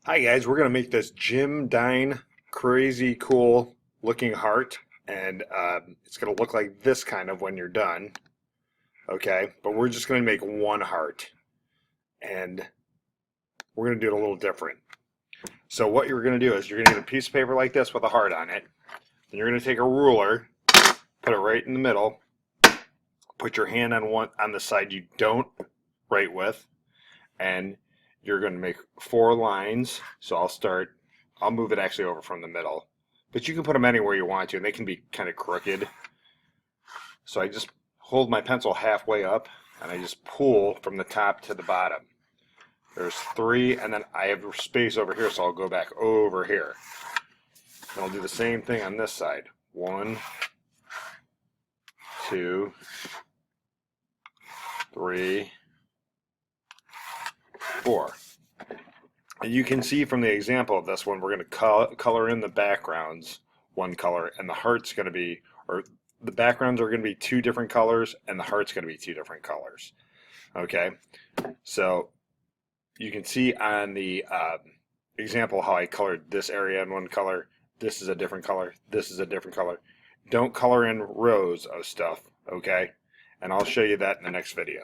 Hi guys, we're gonna make this Dine crazy cool looking heart, and it's gonna look like this kind of when you're done. Okay, but we're just gonna make one heart, and we're gonna do it a little different. So what you're gonna do is you're gonna get a piece of paper like this with a heart on it. Then you're gonna take a ruler, put it right in the middle, put your hand on the side you don't write with, and you're going to make 4 lines. So I'll move it actually over from the middle, but you can put them anywhere you want to, and they can be kind of crooked. So I just hold my pencil halfway up, and I just pull from the top to the bottom. There's 3, and then I have space over here, so I'll go back over here. And I'll do the same thing on this side. 1, 2, 3, 4. And you can see from the example of this one, we're going to color in the backgrounds one color, and the heart's going to be, or the backgrounds are going to be 2 different colors, and the heart's going to be 2 different colors. Okay, so you can see on the example how I colored this area in one color. This is a different color. This is a different color. Don't color in rows of stuff, okay? And I'll show you that in the next video.